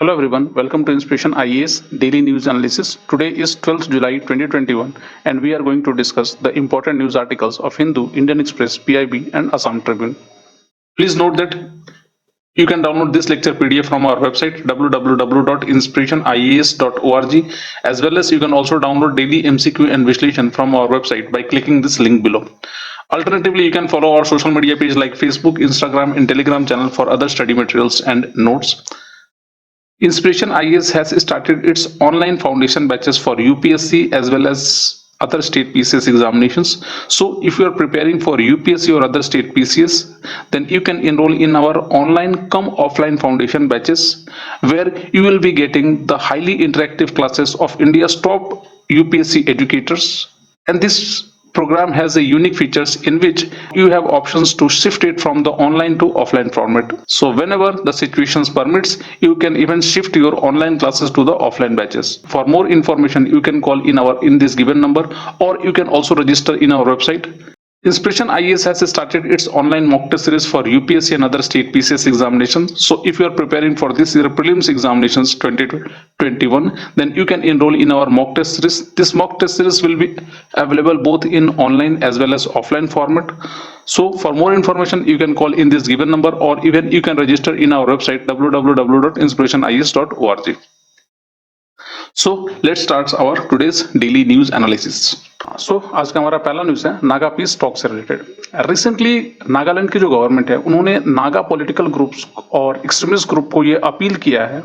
Hello everyone, welcome to Inspiration IAS Daily News Analysis. Today is 12th July 2021 and we are going to discuss the important news articles of Hindu, Indian Express, PIB and Assam Tribune. Please note that you can download this lecture PDF from our website www.inspirationias.org, as well as you can also download daily MCQ and Vishleshan from our website by clicking this link below. Alternatively, you can follow our social media page like Facebook, Instagram and Telegram channel for other study materials and notes. Inspiration IAS has started its online foundation batches for UPSC as well as other state PCS examinations. So if you are preparing for UPSC or other state PCS, then you can enroll in our online come offline foundation batches, where you will be getting the highly interactive classes of India's top UPSC educators. And this program has a unique features in which you have options to shift it from the online to offline format. So whenever the situations permits, you can even shift your online classes to the offline batches. For more information, you can call in this given number, or you can also register in our website. Inspiration IAS has started its online mock test series for UPSC and other state PCS examinations. So if you are preparing for this year prelims examinations 2021, then you can enroll in our mock test series. This mock test series will be available both in online as well as offline format. So for more information, you can call in this given number, or even you can register in our website www.inspirationias.org. So let's start our today's daily news analysis. सो आज का हमारा पहला news है Naga peace talk से related. Recently Nagaland की जो government है, उन्होंने नागा पॉलिटिकल ग्रुप्स और एक्सट्रीमिस्ट ग्रुप को ये अपील किया है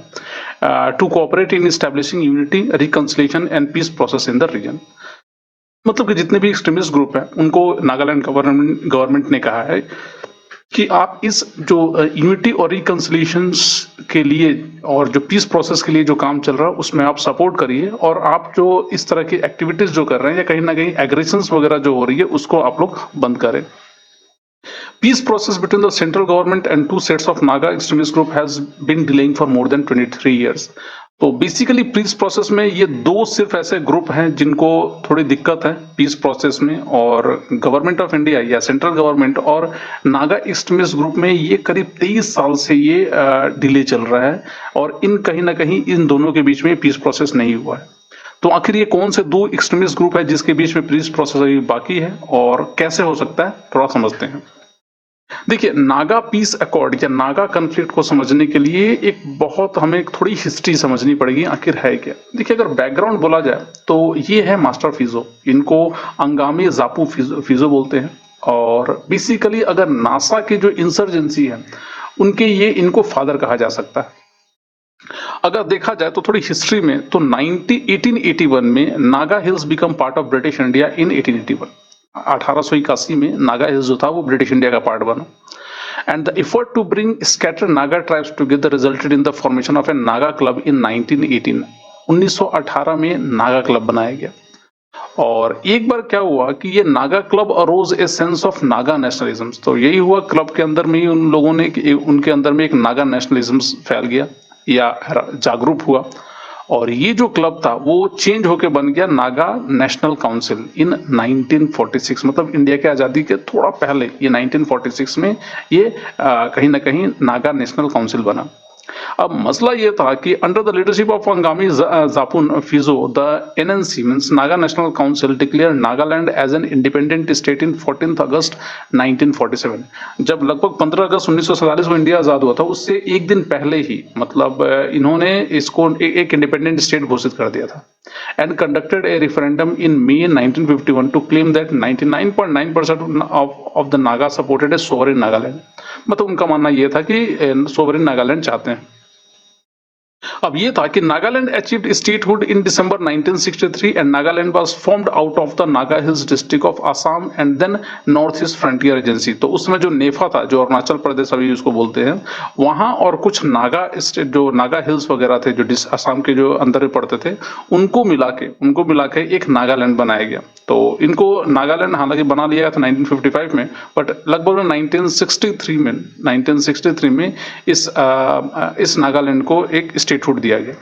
to cooperate in establishing unity, reconciliation and peace process in the region. मतलब कि जितने भी एक्सट्रीमिस्ट ग्रुप हैं, उनको नागालैंड गवर्नमेंट ने कहा है कि आप इस जो यूनिटी और रिकंसिलिएशन के लिए और जो पीस प्रोसेस के लिए जो काम चल रहा है उसमें आप सपोर्ट करिए, और आप जो इस तरह की एक्टिविटीज जो कर रहे हैं या कहीं ना कहीं एग्रेशंस वगैरह जो हो रही है उसको आप लोग बंद करें। Peace process between the central government and two sets of Naga extremist group has been delaying for more than 23 years. तो बेसिकली पीस प्रोसेस में ये दो सिर्फ ऐसे ग्रुप हैं जिनको थोड़ी दिक्कत है पीस प्रोसेस में, और गवर्नमेंट ऑफ इंडिया या सेंट्रल गवर्नमेंट और नागा एक्सट्रीमिस्ट ग्रुप में ये करीब 23 साल से ये डिले चल रहा है, और इन कहीं ना कहीं इन दोनों के बीच में पीस प्रोसेस नहीं हुआ है। तो आखिर ये कौन से दो एक्सट्रीमिस्ट ग्रुप है जिसके बीच में पीस प्रोसेस अभी बाकी है और कैसे हो सकता है, थोड़ा समझते हैं। देखिए, नागा पीस अकॉर्ड या नागा कॉन्फ्लिक्ट को समझने के लिए एक बहुत हमें थोड़ी हिस्ट्री समझनी पड़ेगी, आखिर है क्या। देखिए, अगर बैकग्राउंड बोला जाए तो ये है मास्टर फिजो, इनको अंगामी जापू फिजो बोलते हैं, और बेसिकली अगर नासा की जो इंसर्जेंसी है उनके ये इनको फादर कहा जा सकता है। अगर देखा जाए तो थोड़ी हिस्ट्री में, तो 1881 में Naga hills become part of British India in 1881। 1881 में नागा हिल्स जो था वो ब्रिटिश इंडिया का पार्ट बना, and the effort to bring scattered Naga tribes together resulted in the formation of a Naga club in 1918। 1918 में नागा क्लब बनाया गया, और एक बार क्या हुआ कि ये Naga club arose a sense of Naga nationalism. तो यही हुआ, क्लब के अंदर में ही उन लोगों ने उनके अंदर में एक नागा नेशनलिज्म फैल गया या जागरूक हुआ, और ये जो क्लब था वो चेंज होके बन गया नागा नेशनल काउंसिल इन 1946। मतलब इंडिया के आजादी के थोड़ा पहले ये 1946 में ये कहीं ना कहीं नागा नेशनल काउंसिल बना। अब मसला ये था कि under the leadership of Angami Zapu Phizo, the NNC means Naga national council declare Nagaland as an independent state in 14 August 1947। जब लगभग 15 अगस्त 1947 को इंडिया आजाद हुआ था, उससे एक दिन पहले ही मतलब इन्होंने इसको एक इंडिपेंडेंट स्टेट घोषित कर दिया था, and conducted a referendum in May 1951 to claim that 99.9% of the Naga supported a sovereign Nagaland. मतलब उनका मानना यह था कि सोवरेन नागालैंड चाहते हैं। अब ये था कि Nagaland achieved statehood in December 1963 and Nagaland was formed out of the Naga hills district of Assam and then north east frontier agency. तो उसमें जो नेफा था, जो अरुणाचल प्रदेश अभी उसको बोलते हैं, वहां और कुछ नागा स्टेट जो नागा हिल्स वगैरह थे जो असम के जो अंदर में पड़ते थे, उनको मिला के एक नागालैंड बनाया गया। तो इनको नागालैंड हालांकि बना लिया था 1955 में, बट लगभग 1963 में इस नागालैंड को एक स्टेटहुड दिया गया।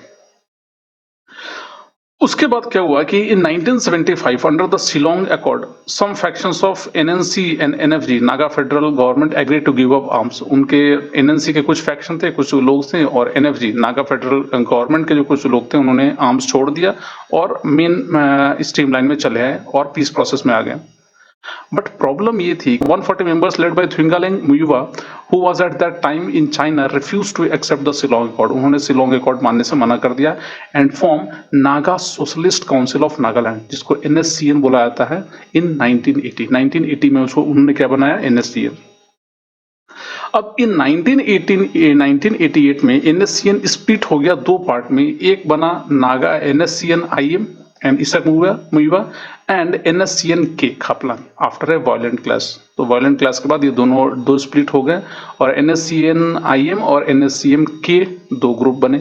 उसके बाद क्या हुआ कि in 1975 under the Shillong accord some factions of NNC and NFG Naga federal government agree to give up arms. उनके एनएनसी के कुछ फैक्शन थे, कुछ लोग थे, और एनएफजी नागा फेडरल गवर्नमेंट के जो कुछ लोग थे उन्होंने आर्म्स छोड़ दिया और मेन स्ट्रीमलाइन में चले आए और पीस प्रोसेस में आ गए। बट प्रॉब्लम ये थी 140 members led by Thwingaling Muiwa who was at that time in China refused to accept the Shillong Accord। उन्होंने शिलोंग अकॉर्ड मानने से मना कर दिया and form Naga socialist council of Nagaland, जिसको NSCN बोला जाता है इन 1980 में उसको उन्होंने क्या बनाया, NSCN। अब इन 1988 में NSCN स्प्लिट हो गया दो पार्ट में, एक बना नागा NSCN IM एंड इसक मुइवा एंड NSCN के Khaplang after a violent clash. तो वायलेंट क्लैश के बाद ये दोनों दो स्प्लिट हो गए और NSCN IM और NSCN के दो ग्रुप बने।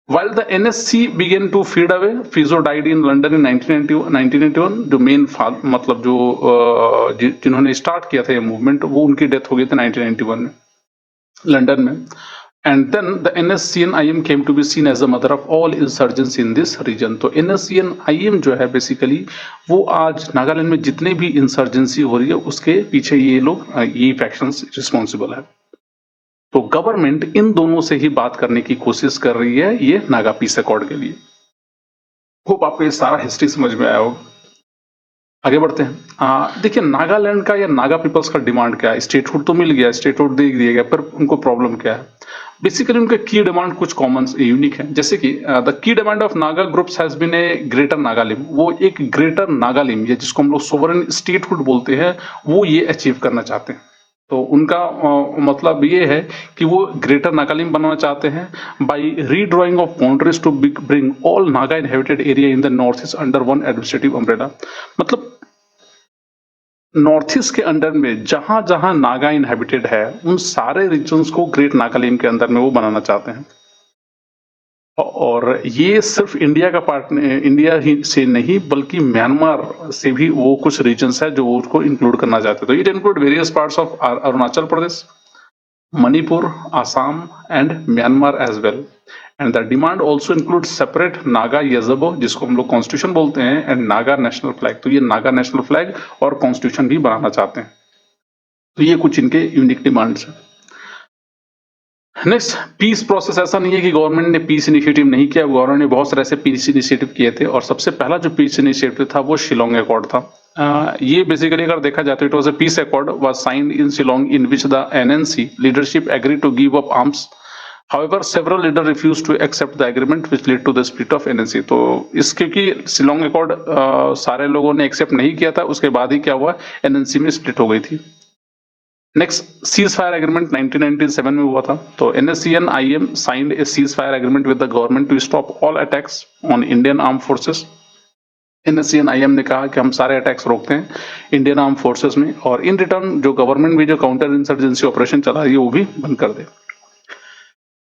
While the NSC began to fade away, Fizo died in London in 1991। जो मेन मतलब जो जिन्होंने स्टार्ट किया था ये मूवमेंट, वो उनकी डेथ हो गई थी 1991 में लंदन में। And then the NSCN IM came to be seen as the mother of all insurgency in this region। तो NSCN IM जो है बेसिकली वो आज नागालैंड में जितने भी इंसर्जेंसी हो रही है उसके पीछे ये लोग ये फैक्शंस रिस्पॉन्सिबल है। तो गवर्नमेंट इन दोनों से ही बात करने की कोशिश कर रही है ये नागा पीस अकॉर्ड के लिए। होप आपको ये सारा हिस्ट्री समझ में आया होगा। आगे बढ़ते हैं। देखिए नागालैंड का या नागा पीपल्स का डिमांड क्या है। स्टेटहुड तो मिल गया, स्टेटहुड दे दिया गया, पर उनको प्रॉब्लम क्या है। बेसिकली उनके की डिमांड कुछ कॉमन यूनिक है, जैसे कि द की demand of Naga groups has been a greater Nagalim. वो एक ग्रेटर नागालिम या जिसको हम लोग सोवरेन स्टेटहुड बोलते हैं, वो ये अचीव करना चाहते हैं। तो उनका मतलब ये है कि वो ग्रेटर नागालैंड बनाना चाहते हैं by redrawing of boundaries to bring all Naga inhabited area in the north east under one administrative umbrella. मतलब नॉर्थ ईस्ट के अंडर में जहां जहां नागा इनहेबिटेड है उन सारे रीजन्स को ग्रेट नागालैंड के अंदर में वो बनाना चाहते हैं। और ये सिर्फ इंडिया का पार्ट, इंडिया ही से नहीं बल्कि म्यांमार से भी वो कुछ रीजन्स है जो उसको इंक्लूड करना चाहते हैं। तो it include various parts of Arunachal Pradesh, Manipur, Assam and Myanmar as well. And the demand also include separate Naga Yehzabo, जिसको हम लोग कॉन्स्टिट्यूशन बोलते हैं, एंड नागा नेशनल फ्लैग। तो ये नागा नेशनल फ्लैग और कॉन्स्टिट्यूशन भी बनाना चाहते हैं। तो ये कुछ इनके यूनिक डिमांड्स हैं। Next, peace process. ऐसा नहीं है कि गवर्नमेंट ने पीस इनिशिएटिव नहीं किया, गवर्नमेंट ने बहुत सारे ऐसे पीस इनिशिएटिव किए थे और सबसे पहला जो पीस इनिशिएटिव था वो शिलोंग अकॉर्ड था। ये बेसिकली अगर देखा जाए तो it was a peace accord was signed in Shillong in which the NNC leadership agree to give up arms. However, several leaders refused to accept the agreement, which led to the split of NNC। तो इस क्योंकि Shillong accord सारे लोगों ने accept नहीं किया था, उसके बाद ही क्या हुआ, NNC में स्प्लिट हो गई थी। नेक्स्ट, सीज फायर एग्रीमेंट 1997 में हुआ था। तो NSCN IM signed a cease fire agreement with the government to stop all attacks on Indian arm forces. NSCN IM ने कहा कि हम सारे अटैक्स रोकते हैं इंडियन आर्म फोर्सेस में, और इन रिटर्न जो गवर्नमेंट भी जो काउंटर इंसर्जेंसी ऑपरेशन चला रही है वो भी बंद कर दे।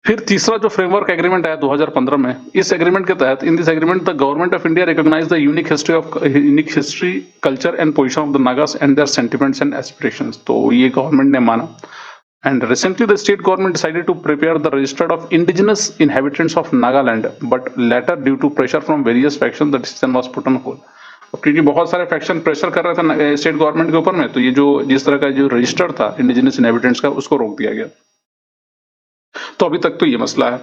फिर तीसरा जो फ्रेमवर्क एग्रीमेंट आया 2015 में, इस एग्रीमेंट के तहत in this agreement the government of India recognise the unique history culture and position of the Nagas and their sentiments and aspirations. तो ये गवर्नमेंट ने माना। And recently the state government decided to prepare the register of indigenous inhabitants of Nagaland, but later due to pressure from various faction the decision was put on hold. क्योंकि बहुत सारे faction pressure कर रहे थे state government के ऊपर में, तो ये जो जिस तरह का जो रजिस्टर था इंडिजिनस इनहेबिटेंट्स का, उसको रोक दिया गया। तो अभी तक तो ये मसला है।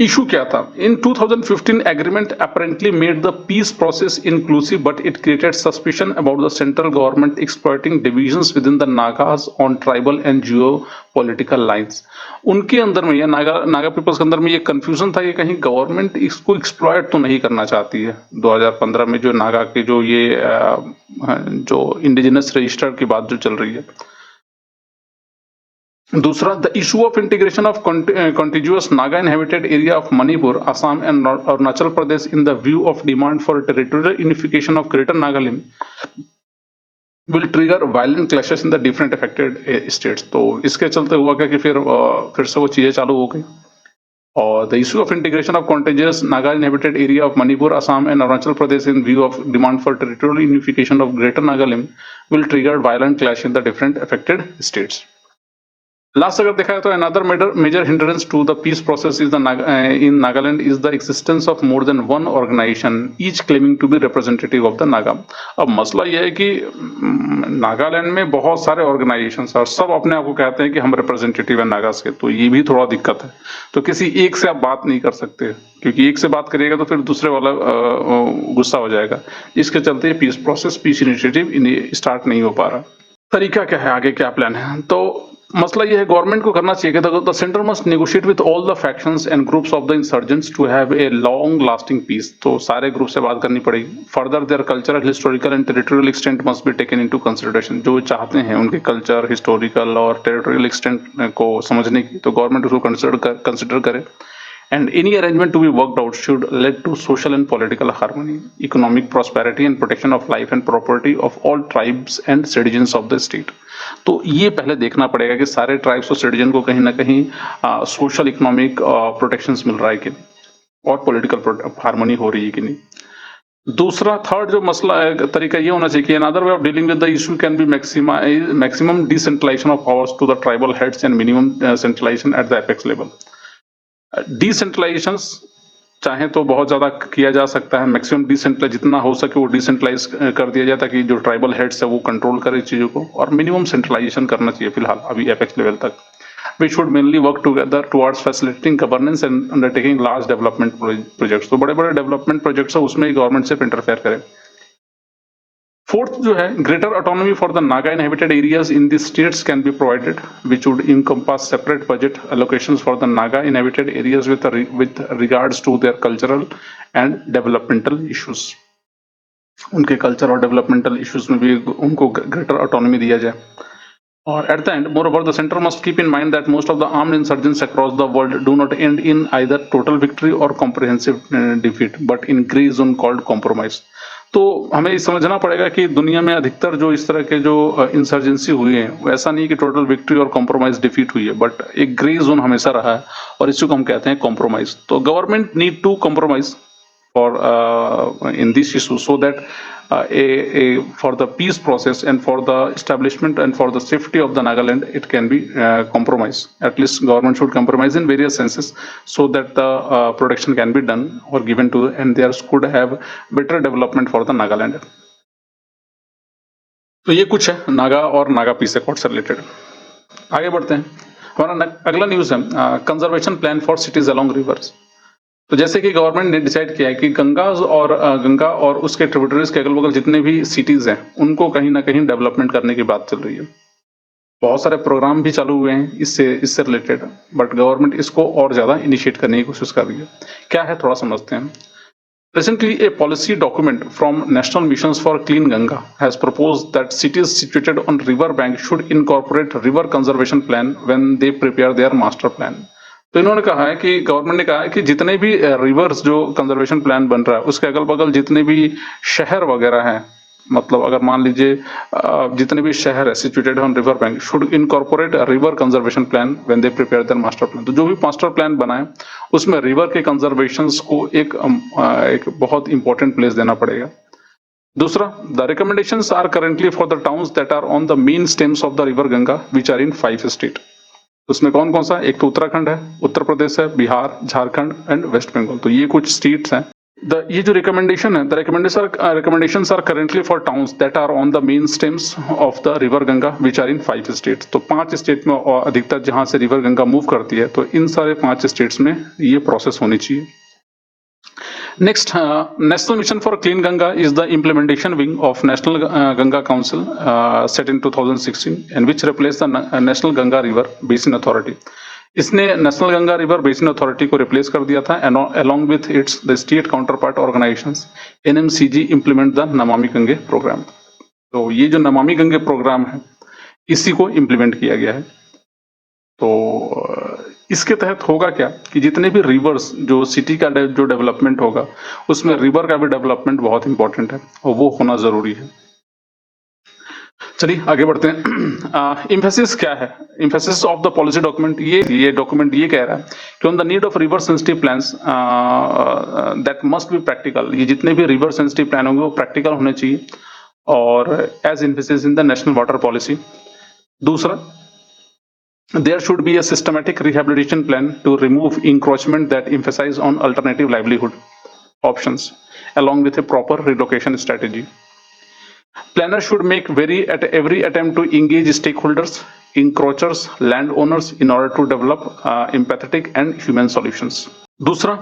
इशू क्या था, इन 2015 agreement apparently made the peace process inclusive, but it created suspicion about the central government exploiting divisions with in the Nagas on tribal and Jio political lines. उनके अंदर में या नागा पीपल्स के अंदर में ये कंफ्यूजन था कि कहीं गवर्नमेंट इसको एक्सप्लॉइट तो नहीं करना चाहती है। 2015 में जो नागा के जो ये जो इंडिजिनस रजिस्टर की बात जो चल रही है। दूसरा, the issue of integration of contiguous Naga inhabited area of Manipur, Assam and Arunachal Pradesh in the view of demand for territorial unification of greater Nagaland will trigger violent clashes in the different affected states. तो इसके चलते हुआ क्या कि फिर से वो चीजें चालू हो गई। और the issue of integration of contiguous Naga inhabited area of Manipur, Assam and Arunachal Pradesh in view of demand for territorial unification of greater Nagaland will trigger violent clash in the different affected states. Last अगर देखा है तो another major hindrance to the peace process is in Nagaland is the existence of more than one organisation each claiming to be representative of the Naga. अब मसला यह है कि नागालैंड में बहुत सारे ऑर्गेनाइजेशन और सब अपने आप को कहते हैं कि हम रिप्रेजेंटेटिव है नागास के, तो ये भी थोड़ा दिक्कत है। तो किसी एक से आप बात नहीं कर सकते, क्योंकि एक से बात करिएगा तो फिर दूसरे वाला गुस्सा हो जाएगा। इसके चलते peace process, piece initiative start नहीं हो पा रहा। तरीका क्या है, आगे क्या प्लान है? तो मसला ये है, गवर्नमेंट को करना चाहिए कि the centre must negotiate with all the factions and groups of the insurgents to have a long lasting peace. तो सारे ग्रुप से बात करनी पड़ेगी। Further their cultural, historical and territorial extent must be taken into consideration. जो चाहते हैं उनके कल्चर, हिस्टोरिकल और टेरिटोरियल एक्सटेंट को समझने की, तो गवर्नमेंट उसको कंसिडर करे। And any arrangement to be worked out should lead to social and political harmony, economic prosperity and protection of life and property of all tribes and citizens of the state। तो ये पहले देखना पड़ेगा कि सारे tribes और citizen को कहीं ना कहीं सोशल इकोनॉमिक प्रोटेक्शंस मिल रहा है कि नहीं, और पॉलिटिकल हार्मनी हो रही है कि नहीं। दूसरा, थर्ड जो मसला है, तरीका ये होना चाहिए कि another way of dealing with the issue can be maximum decentralisation of powers to the tribal heads and minimum centralisation at the apex level. Decentralisation चाहे तो बहुत ज्यादा किया जा सकता है, मैक्सिमम डिसेंट्रलाइज जितना हो सके वो डिसेंट्रलाइज कर दिया जाए ताकि जो ट्राइबल हेड्स है वो कंट्रोल करे चीजों को, और मिनिमम सेंट्रलाइजेशन करना चाहिए फिलहाल अभी एपेक्स लेवल तक। We should mainly work together towards facilitating governance and undertaking large development projects. तो बड़े बड़े डेवलपमेंट प्रोजेक्ट्स है उसमें गवर्नमेंट सिर्फ इंटरफेयर करे। फोर्थ जो है, greater autonomy for the Naga inhabited areas in the states can be provided which would encompass separate budget allocations for the Naga inhabited areas with regards to their cultural and developmental issues. उनके culture और developmental issues में भी उनको greater autonomy दिया जाए। और at the end, moreover, the center must keep in mind that most of the armed insurgents across the world do not end in either total victory or comprehensive defeat, but in grey zone called compromise। तो हमें ये समझना पड़ेगा कि दुनिया में अधिकतर जो इस तरह के जो इंसर्जेंसी हुई है, वो ऐसा नहीं कि टोटल विक्ट्री और कॉम्प्रोमाइज डिफीट हुई है, बट एक ग्रे जोन हमेशा रहा है, और इसी को हम कहते हैं कॉम्प्रोमाइज। तो government need to compromise for in this issue so that for the peace process and for the establishment and for the safety of the Nagaland it can be compromised. At least government should compromise in various senses so that the protection can be done or given to, and there could have better development for the Nagaland। तो ये कुछ है नागा और Naga piece accord से related. आगे बढ़ते हैं। हमारा अगला न्यूज है conservation plan for cities along reverse. तो जैसे कि गवर्नमेंट ने डिसाइड किया है कि गंगा और उसके ट्रिब्यूटरीज के अगल बगल जितने भी सिटीज हैं उनको कहीं ना कहीं डेवलपमेंट करने की बात चल रही है। बहुत सारे प्रोग्राम भी चालू हुए हैं इससे रिलेटेड, बट गवर्नमेंट इसको और ज्यादा इनिशिएट करने की कोशिश कर रही है। क्या है, थोड़ा समझते हैं। Recently, a policy document from National Missions for Clean Ganga has proposed that cities situated on river bank should incorporate river conservation plan when they prepare their master plan। तो इन्होंने कहा है कि गवर्नमेंट ने कहा है कि जितने भी रिवर्स जो कंजर्वेशन प्लान बन रहा है उसके अगल बगल जितने भी शहर वगैरह हैं, मतलब अगर मान लीजिए जितने भी शहर है situated on river bank should incorporate river conservation plan when they prepare their master plan. तो जो भी मास्टर प्लान बनाए उसमें रिवर के कंजर्वेशन को एक बहुत इंपॉर्टेंट प्लेस देना पड़ेगा। दूसरा, the recommendations are currently for the towns that are on the main stems of the river Ganga which are in 5 state. उसमें कौन कौन सा? एक तो उत्तराखंड है, उत्तर प्रदेश है, बिहार, झारखंड एंड वेस्ट बंगाल। तो ये कुछ स्टेट्स हैं। ये जो रिकमेंडेशन है, the recommendations are currently for towns that are on the main streams of the river Ganga which are in 5 states। तो 5 स्टेट में अधिकतर जहां से रिवर गंगा मूव करती है, तो इन सारे 5 स्टेट्स में ये प्रोसेस होनी चाहिए। Next, National Mission for Clean Ganga is the implementation wing of National Ganga Council set in 2016 and which replaced the National Ganga River Basin Authority। इसने national Ganga river basin authority को replace कर दिया था along with its the state counterpart organizations NMCG implement the Namami Gange programme. तो ये जो Namami Gange programme है इसी को इम्प्लीमेंट किया गया है। तो इसके तहत होगा क्या कि जितने भी रिवर्स जो सिटी का जो डेवलपमेंट होगा उसमें रिवर का भी डेवलपमेंट बहुत इंपॉर्टेंट है और वो होना जरूरी है। चलिए आगे बढ़ते हैं। इम्फेसिस क्या है? Emphasis of the policy document, ये डॉक्यूमेंट ये कह रहा है कि on the need of river sensitive plans that must be practical. ये जितने भी रिवर सेंसिटिव प्लान होंगे वो प्रैक्टिकल होने चाहिए और as emphasis in the national water policy. दूसरा, There should be a systematic rehabilitation plan to remove encroachment that emphasize on alternative livelihood options, along with a proper relocation strategy. Planners should make every attempt to engage stakeholders, encroachers, landowners in order to develop empathetic and human solutions. दूसरा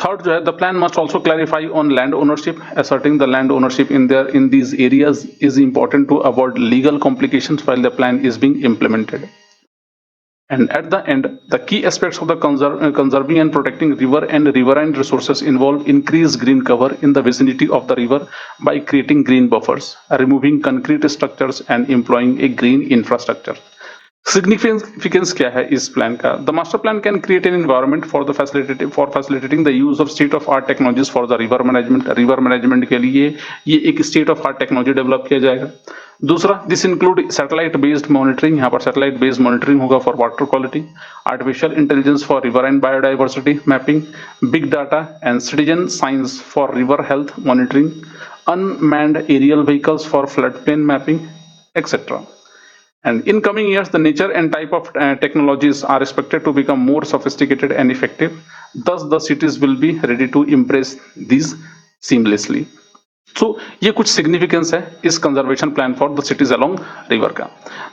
third जो है, the plan must also clarify on land ownership. Asserting the land ownership in these areas is important to avoid legal complications while the plan is being implemented. And at the end, the key aspects of the conserving and protecting river and riverine resources involve increased green cover in the vicinity of the river by creating green buffers, removing concrete structures and employing a green infrastructure. Significance क्या है इस plan का? The master plan can create an environment for facilitating the use of state of art technologies for the river management. River management के लिए ये एक state of art technology develop किया जाएगा. दूसरा, this include satellite based monitoring. यहाँ पर satellite based monitoring होगा for water quality, artificial intelligence for riverine biodiversity mapping, big data and citizen science for river health monitoring, unmanned aerial vehicles for floodplain mapping, etc. And in coming years, the nature and type of technologies are expected to become more sophisticated and effective. Thus, the cities will be ready to embrace these seamlessly. So, ये कुछ significance है इस conservation plan for the cities along river का.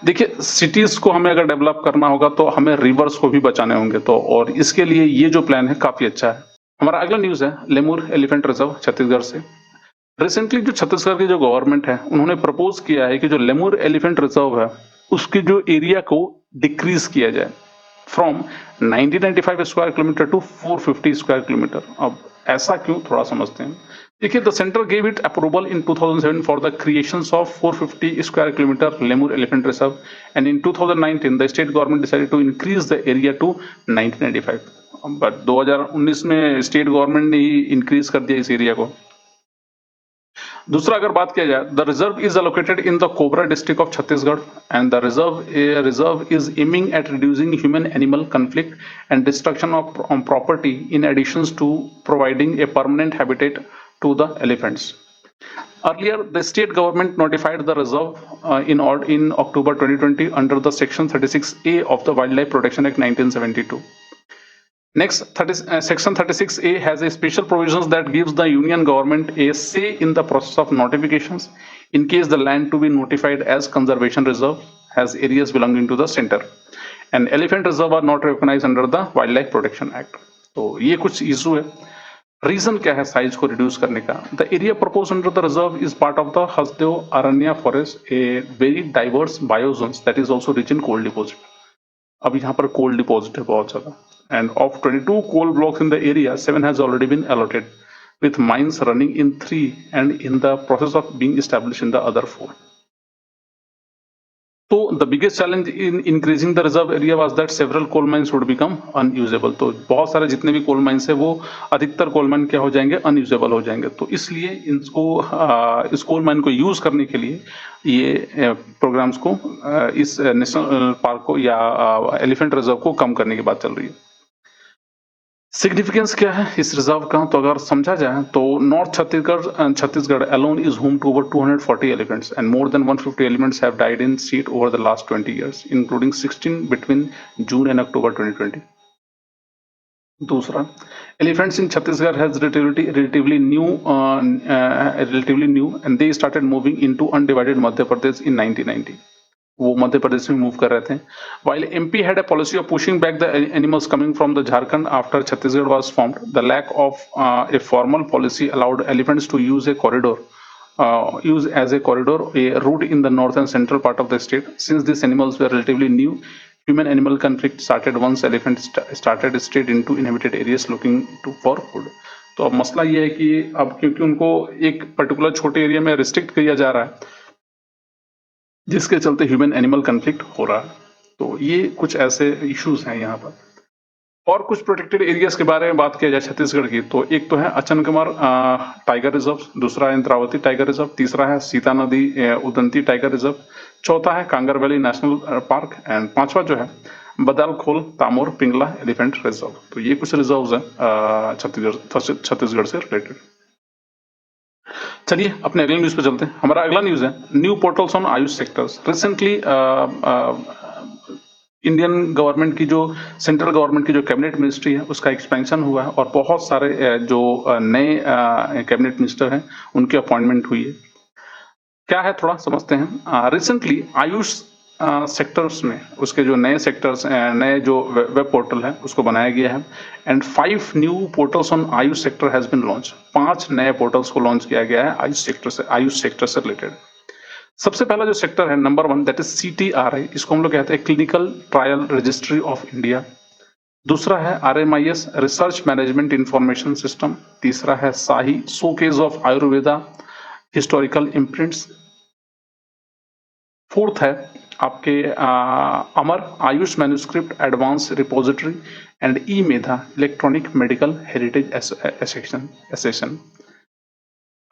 देखिए, cities को हमें अगर develop करना होगा तो हमें रिवर्स को भी बचाने होंगे, तो और इसके लिए ये जो प्लान है काफी अच्छा है. हमारा अगला न्यूज है लेमुर एलिफेंट रिजर्व छत्तीसगढ़ से. रिसेंटली जो छत्तीसगढ़ की जो गवर्नमेंट है उन्होंने प्रपोज किया है कि जो लेमुर एलिफेंट रिजर्व है उसके जो एरिया को डिक्रीज किया जाए from 1995 square kilometre to 450 square kilometre. अब ऐसा क्यों, थोड़ा समझते हैं. देखिए, the centre gave it approval in 2007 for the creations of 450 square kilometre Lemru elephant reserve and in 2019 the state government decided to increase the area to 1995. But 2019 में state government ने ही increase कर दिया इस एरिया को. दूसरा अगर बात किया जाए, the reserve is allocated in the कोबरा district of Chhattisgarh and the reserve is aiming at reducing human animal conflict and destruction of property in addition to providing a permanent habitat to the elephants. Earlier, the state government notified the reserve in October 2020 under the Section 36A of the Wildlife Protection Act 1972. Next, Section 36A has a special provisions that gives the union government a say in the process of notifications in case the land to be notified as conservation reserve has areas belonging to the center and elephant reserve are not recognized under the Wildlife Protection Act. तो ये कुछ issue है. Reason क्या है size को reduce करने का? The area propose under the reserve is part of the Hasdeo Arand forest, a very diverse biozones that is also rich in coal deposit. अब यहाँ पर कोल डिपोजिट है बहुत ज्यादा. And of 22 coal blocks in the area, 7 has already been allotted, with mines running in 3 and in the process of being established in the other 4. So the biggest challenge in increasing the reserve area was that several coal mines would become unusable. तो बहुत सारे जितने भी coal mines है वो अधिकतर coal mine क्या हो जाएंगे, अनयूजेबल हो जाएंगे. तो इसलिए इनको इस कोल माइन को यूज करने के लिए ये प्रोग्राम्स को इस नेशनल पार्क को या एलिफेंट रिजर्व को कम करने की बात चल रही है. सिग्निफिकेंस क्या है इस रिजर्व का? तो अगर समझा जाए तो north Chhattisgarh alone is home to over 240 elephants and more than 150 elephants have died in state over the last 20 years, including 16 between June and October 2020. दूसरा, elephants in Chhattisgarh has relatively new and they started moving into undivided Madhya Pradesh in 1990. वो मध्य प्रदेश में move कर रहे थे. While MP had a policy of pushing back the animals coming from the Jharkhand after Chhattisgarh was formed, the lack of a formal policy allowed elephants to use a route in the north and central part of the state. Since these animals were relatively new, human-animal conflict started once elephants started strayed into inhabited areas looking for food. तो अब मसला ये है कि अब क्योंकि उनको एक पर्टिकुलर छोटे एरिया में रिस्ट्रिक्ट किया जा रहा है जिसके चलते ह्यूमन एनिमल कन्फ्लिक्ट हो रहा है. तो ये कुछ ऐसे इश्यूज हैं यहाँ पर. और कुछ प्रोटेक्टेड एरियाज के बारे में बात किया जाए छत्तीसगढ़ की, तो एक तो है अचनकमर टाइगर रिजर्व, दूसरा है इंद्रावती टाइगर रिजर्व, तीसरा है सीता नदी उदंती टाइगर रिजर्व, चौथा है Kanger valley national park and पांचवा जो है बदालखोल तामोर पिंगला एलिफेंट रिजर्व. तो ये कुछ रिजर्व है छत्तीसगढ़ से रिलेटेड. चलिए अपने अगले न्यूज पे चलते हैं. हमारा अगला न्यूज है new portals on Ayush sectors. Recently Indian government की जो सेंट्रल गवर्नमेंट की जो कैबिनेट मिनिस्ट्री है उसका एक्सपेंशन हुआ है और बहुत सारे जो नए कैबिनेट मिनिस्टर हैं उनकी अपॉइंटमेंट हुई है। क्या है थोड़ा समझते हैं। रिसेंटली आयुष सेक्टर्स में उसके जो नए सेक्टर्स नए जो वेब पोर्टल है उसको बनाया गया है and 5 new portals on AYUSH sector has been launch. 5 नए पोर्टल्स को लॉन्च किया गया है आयुष सेक्टर से रिलेटेड। सबसे पहला जो सेक्टर है नंबर 1 दैट इज CTRI, इसको हम लोग कहते हैं clinical trial registry of India. दूसरा है RMIS research management information system. तीसरा है Shahi showcase of Ayurveda historical imprints. Fourth है आपके Amar Ayush manuscript advance repository and E Medha electronic medical heritage accession.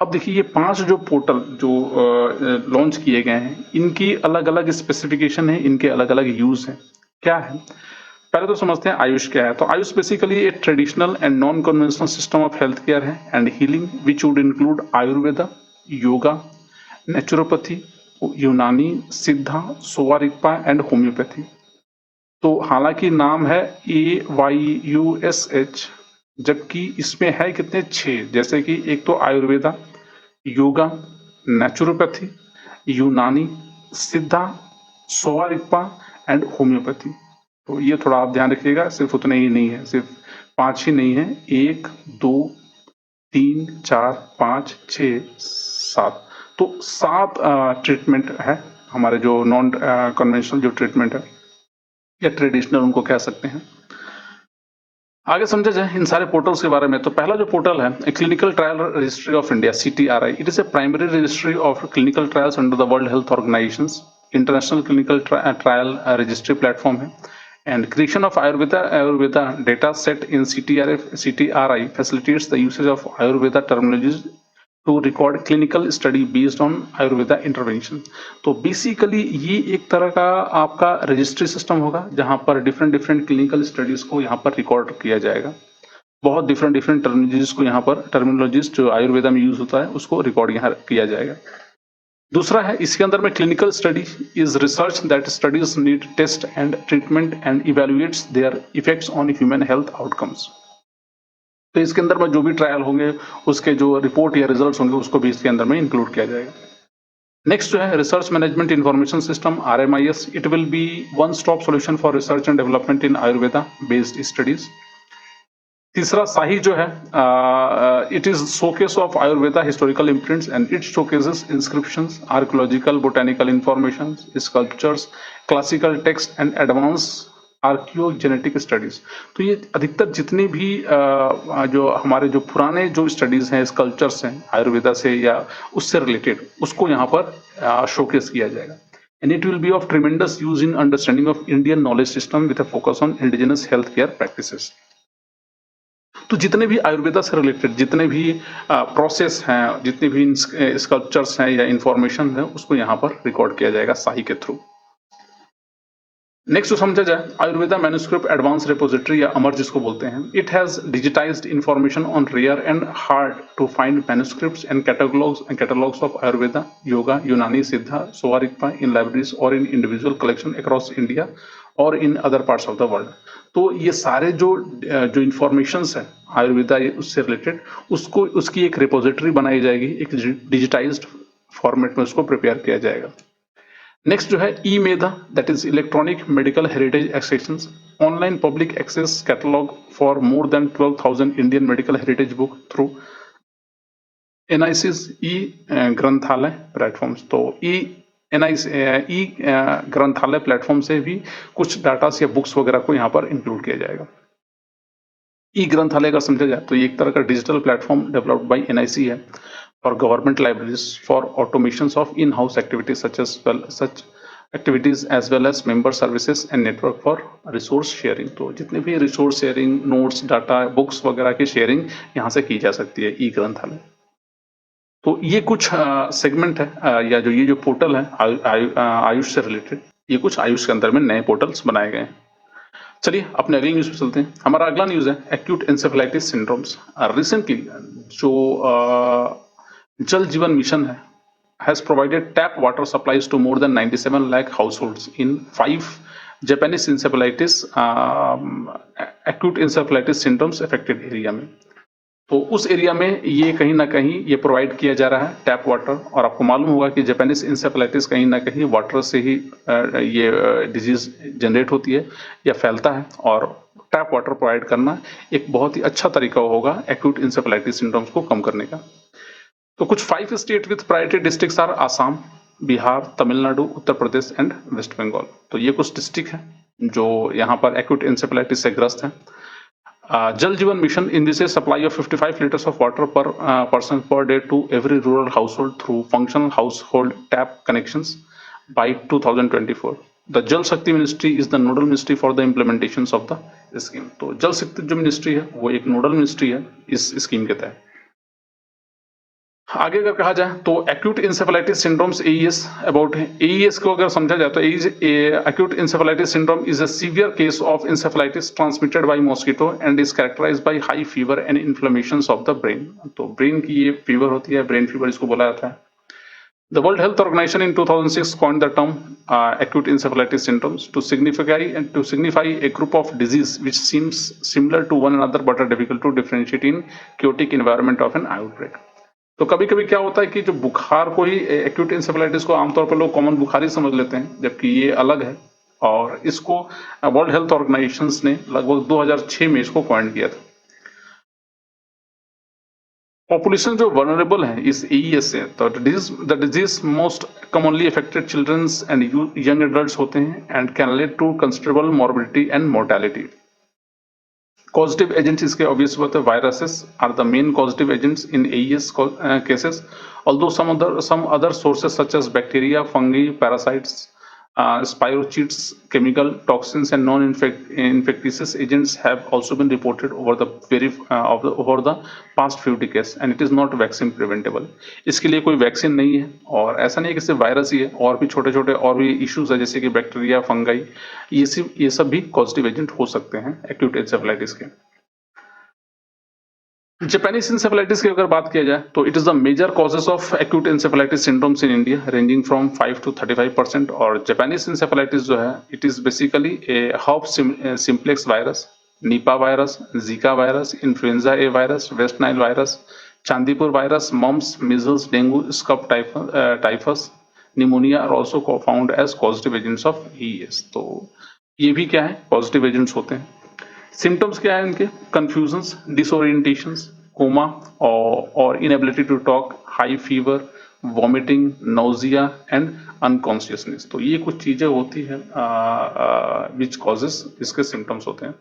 अब देखिए ये 5 जो पोर्टल जो लॉन्च किए गए हैं इनकी अलग अलग स्पेसिफिकेशन है, इनके अलग अलग यूज है। क्या है पहले तो समझते हैं आयुष क्या है। तो आयुष बेसिकली एक traditional and non conventional system of health care है and healing which would include Ayurveda, yoga, naturopathy, Unani, Siddha, Sowa Rigpa and homeopathy. तो हालांकि नाम है AYUSH, जबकि इसमें है कितने 6, जैसे कि एक तो Ayurveda, yoga, naturopathy, Unani, Siddha, Sowa Rigpa and homeopathy. तो ये थोड़ा आप ध्यान रखिएगा, सिर्फ उतने ही नहीं है, सिर्फ 5 ही नहीं है, 1 2 3 4 5 6 7। तो 7 ट्रीटमेंट है हमारे जो नॉन कन्वेंशनल जो ट्रीटमेंट है या ट्रेडिशनल उनको कह सकते हैं। आगे समझा जाए इन सारे पोर्टल्स के बारे में। तो पहला जो पोर्टल है clinical trial registry of India CTRI। It is a primary registry of clinical trials under the World Health Organization. International clinical trial registry platform है and creation of Ayurveda data set in CTRI facilitates the usage of Ayurveda terminologies to record clinical study based on Ayurveda intervention। तो basically ये एक तरह का आपका registry system होगा जहां पर डिफरेंट क्लिनिकल स्टडीज को यहाँ पर रिकॉर्ड किया जाएगा। बहुत डिफरेंट टर्मिनोलॉजीज को यहाँ पर टर्मिनोलॉजीज जो आयुर्वेदा में यूज होता है उसको रिकॉर्ड यहाँ किया जाएगा। दूसरा है इसके अंदर में clinical study is research that studies need test and treatment and evaluates their effects on human health outcomes. तो इसके अंदर में जो भी ट्रायल होंगे उसके जो रिपोर्ट या रिजल्ट्स होंगे उसको भी इसके अंदर में इंक्लूड किया जाएगा। नेक्स्ट जो है research management information system RMIS। It will be one stop solution for research and development in Ayurveda based studies. तीसरा शाही जो है it is showcase of Ayurveda historical imprints and it showcases inscriptions, archaeological botanical information, sculptures, classical text and advance archaeogenetic studies. तो ये अधिकतर जितने भी जो हमारे जो पुराने जो स्टडीज हैं स्कल्पचर्स हैं आयुर्वेदा से या उससे रिलेटेड उसको यहाँ पर शोकेस किया जाएगा and it will B of tremendous use in understanding of Indian knowledge system with a focus on indigenous health care practices. तो जितने भी आयुर्वेदा से रिलेटेड जितने भी प्रोसेस हैं, जितने भी स्कल्पचर्स हैं या इंफॉर्मेशन है उसको यहाँ पर रिकॉर्ड किया जाएगा शाही के थ्रू। नेक्स्ट जो समझा जाए आयुर्वेदा मैन्युस्क्रिप्ट एडवांस रिपोजिटरी या अमर जिसको बोलते हैं। It has digitised information on rare and hard to find manuscripts and catalogues of Ayurveda, yoga, Unani, Siddha, Sowa Rigpa in libraries और in individual collection across India और in other parts of the world. तो ये सारे जो इंफॉर्मेशन है आयुर्वेदा उससे रिलेटेड उसको उसकी एक रिपोजिटरी बनाई जाएगी, एक डिजिटाइज्ड फॉर्मेट में उसको प्रिपेयर किया जाएगा। नेक्स्ट जो है E Medha that is electronic medical heritage extension, online public access catalogue for more than 12,000 Indian medical heritage book through NIC's E Granthalaya platforms. तो ई ग्रंथालय प्लेटफॉर्म से भी कुछ डाटा या बुक्स वगैरह को यहाँ पर इंक्लूड किया जाएगा। ई ग्रंथालय अगर समझा जाए तो ये एक तरह का digital platform developed by NIC है for government libraries for automations of in house activities such activities as well as member services and network for resource sharing. तो जितने भी resource sharing, notes, data, books वगैरह की sharing यहाँ से की जा सकती है ई ग्रंथालय। तो ये कुछ सेगमेंट है या जो ये जो पोर्टल है आयुष से रिलेटेड, ये कुछ आयुष के अंदर में नए पोर्टल्स बनाए गए हैं। चलिए अपने अगली न्यूज पे चलते हैं। हमारा अगला न्यूज है एक्यूट एंसेफेलाइटिस सिंड्रोम्स। रिसेंटली जो जल जीवन मिशन है has provided tap water supplies to more than 97 lakh households in 5 Japanese encephalitis, acute encephalitis symptoms affected area में। तो उस एरिया में ये कहीं ना कहीं ये प्रोवाइड किया जा रहा है टैप वाटर, और आपको मालूम होगा कि जापानीज इंसेफेलाइटिस कहीं ना कहीं वाटर से ही ये डिजीज जनरेट होती है या फैलता है, और टैप वाटर प्रोवाइड करना एक बहुत ही अच्छा तरीका होगा एक्यूट इंसेफेलाइटिस सिम्टम्स को कम करने का। तो कुछ 5 state with priority districts are Assam, Bihar, Tamil Nadu, Uttar Pradesh and West Bengal. तो ये कुछ डिस्ट्रिक्ट हैं जो यहाँ पर एक्यूट इंसेफेलाइटिस से ग्रस्त हैं। Jal Jeevan Mission envisages supply of 55 liters of water per person per day to every rural household through functional household tap connections by 2024. The Jal Shakti Ministry is the nodal ministry for the implementations of the scheme. तो जल शक्ति जो ministry है वो एक nodal ministry है इस scheme के तहत। आगे अगर कहा जाए तो acute encephalitis syndromes AES about है। एईएस को अगर समझा जाए तो acute encephalitis syndrome is a severe case of encephalitis transmitted by mosquito and is characterised by high fever and inflammations of the brain. तो ब्रेन की ये फीवर होती है, ब्रेन फीवर इसको बोला जाता है। The World Health Organization in 2006 coined the term acute encephalitis syndromes to signify a group of disease which seems similar to one another but are difficult to differentiate in chaotic environment of an outbreak. तो कभी कभी क्या होता है कि जो बुखार को ही, एक्यूट इंसेफेलाइटिस को आमतौर पर लोग कॉमन बुखार ही समझ लेते हैं, जबकि ये अलग है, और इसको वर्ल्ड हेल्थ ऑर्गेनाइजेशन ने लगभग 2006 में इसको कॉइन किया था। पॉपुलेशन जो वनरेबल है इस एईएस से, तो the disease most commonly affected childrens and young adults होते हैं and can lead to considerable morbidity and mortality. Causative agents इसके obvious बात है, viruses are the main causative agents in AES cases, although some other sources such as bacteria, fungi, parasites, spirochetes, chemical toxins and non-infectious agents have also been reported over the past few decades and it is not vaccine preventable. इसके लिए कोई vaccine नहीं है, और ऐसा नहीं है कि सिर्फ वायरस ही है, और भी छोटे छोटे और भी इश्यूज है जैसे कि बैक्टीरिया, फंगाई, ये सब भी पॉजिटिव एजेंट हो सकते हैं एक्यूट इंसेफेलाइटिस के। जापानीज इंसेफेलाइटिस की अगर बात किया जाए तो it is the major causes of acute encephalitis syndromes in India ranging from 5 to 35%। और जापानीज इंसेफेलाइटिस जो है इट इज बेसिकली ए हॉप simplex virus, Nipah virus, Zika virus, influenza A virus, West Nile virus, Chandipura virus, mumps, measles, dengue, scrub typhus, pneumonia are also found as positive agents of ES. तो ये भी क्या है, positive agents होते हैं। Symptoms क्या है इनके, कंफ्यूजन्स, डिसोरिएंटेशंस, कोमा और inability to talk, high fever, vomiting, nausea and unconsciousness. तो ये कुछ चीजें होती है विच कॉजेस इसके सिम्टम्स होते हैं।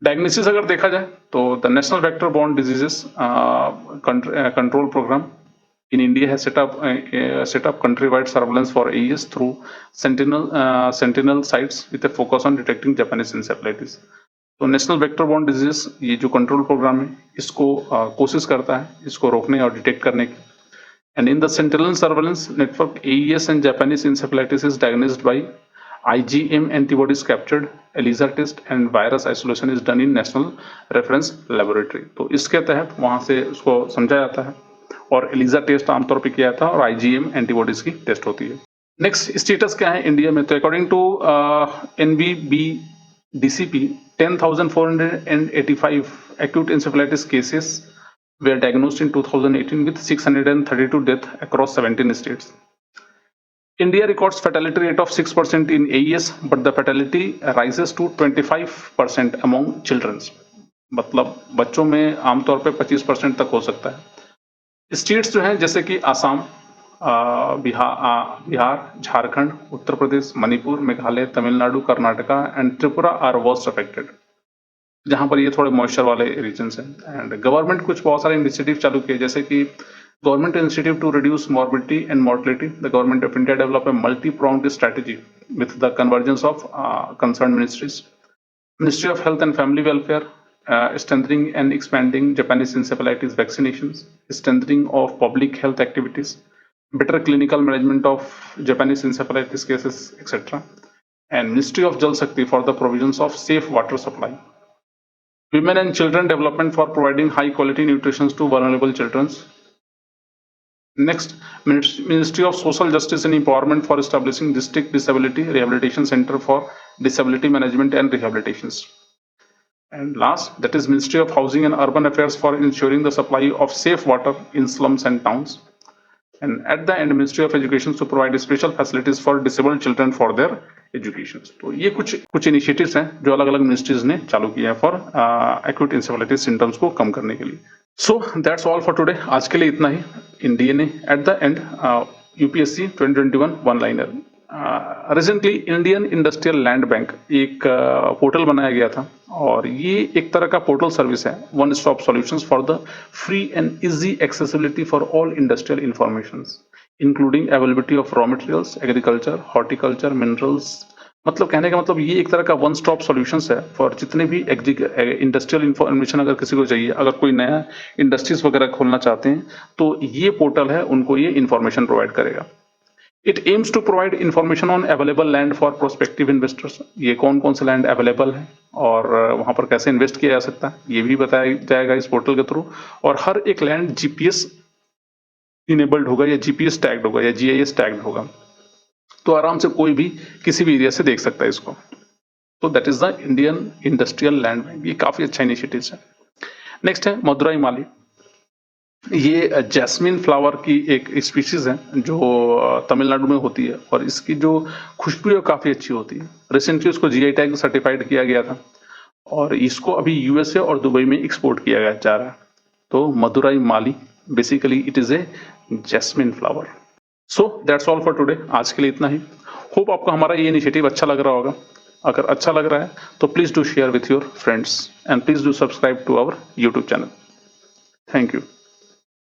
डायग्नोसिस अगर देखा जाए तो the national vector borne diseases control programme in India has set up countrywide surveillance for AES through sentinel sites with a focus on detecting Japanese encephalitis. तो नेशनल वेक्टर बॉर्न डिजीज ये जो control programme है इसको कोशिश करता है इसको रोकने और डिटेक्ट करने की। And in the sentinel surveillance network AES and Japanese encephalitis is diagnosed bye IgM antibodies captured, ELISA test and virus isolation is done in national reference laboratory. तो इसके तहत वहां से उसको समझा जाता है और ELISA टेस्ट आमतौर पर किया जाता है और IgM एंटीबॉडीज की टेस्ट होती है। नेक्स्ट स्टेटस क्या है इंडिया में, तो according to NVBDCP 10,485 acute encephalitis cases were diagnosed in 2018 with 632 deaths across 17 states. India records fatality rate of 6% in AES, but the fatality rises to 25% among children. मतलब बच्चों में आमतौर पे 25% तक हो सकता है। स्टेट्स जो हैं जैसे कि Assam, Bihar, Jharkhand, Uttar Pradesh, Manipur, Meghalaya, Tamil Nadu, Karnataka and Tripura are worst affected, जहां पर ये थोड़े मॉइस्चर वाले रीजन्स हैं। एंड गवर्नमेंट कुछ बहुत सारे इनिशिएटिव चालू किए, जैसे कि government initiative to reduce morbidity and mortality. The government of India develop a multi pronged strategy with the convergence of concern ministries, ministry of health and family welfare, strengthening and expanding Japanese encephalitis vaccinations, strengthening of public health activities, better clinical management of Japanese encephalitis cases, etc. And Ministry of Jal Shakti for the provisions of safe water supply. Women and children development for providing high quality nutrition to vulnerable children. Next, Ministry of Social Justice and Empowerment for establishing District Disability Rehabilitation Center for Disability Management and Rehabilitations. And last, that is Ministry of Housing and Urban Affairs for ensuring the supply of safe water in slums and towns. And at the end, Ministry of Education to provide special facilities for disabled children for their education. तो ये कुछ initiatives हैं जो अलग अलग ministries ने चालू किया है फॉर एक्यूट इंसेफेलाइटिस सिम्टम्स को कम करने के लिए. So that's all for today. आज के लिए इतना ही. In DNA at the end UPSC 2021 one liner. Recently Indian industrial land bank एक पोर्टल बनाया गया था और ये एक तरह का पोर्टल सर्विस है, one stop solutions for the free and easy accessibility for all industrial informations including availability of raw materials, agriculture, horticulture, minerals. मतलब कहने का मतलब ये एक तरह का वन स्टॉप सॉल्यूशंस है फॉर जितने भी इंडस्ट्रियल इंफॉर्मेशन अगर किसी को चाहिए, अगर कोई नया इंडस्ट्रीज वगैरह खोलना चाहते हैं तो ये पोर्टल है उनको ये इंफॉर्मेशन प्रोवाइड करेगा. It aims to provide information on available land for prospective investors. ये कौन कौन से लैंड अवेलेबल है और वहां पर कैसे इन्वेस्ट किया जा सकता है ये भी बताया जाएगा इस पोर्टल के थ्रू. और हर एक लैंड जीपीएस इनेबल्ड होगा या जीपीएस टैग्ड होगा या जीआईएस टैग्ड होगा, तो आराम से कोई भी किसी भी एरिया से देख सकता है इसको. तो that is the Indian industrial land bank. ये काफी अच्छा इनिशिएटिव है. नेक्स्ट है मदुराई माली. ये जैस्मिन फ्लावर की एक स्पीशीज है जो तमिलनाडु में होती है और इसकी जो खुशबू है काफी अच्छी होती है. रिसेंटली उसको जीआई टैग सर्टिफाइड किया गया था और इसको अभी यूएसए और दुबई में एक्सपोर्ट किया जा रहा है. तो Madurai malli basically it is a jasmine flower. So that's all for today. आज के लिए इतना ही. होप आपको हमारा ये इनिशिएटिव अच्छा लग रहा होगा. अगर अच्छा लग रहा है तो please do share with your friends and please do subscribe to our YouTube channel. Thank you.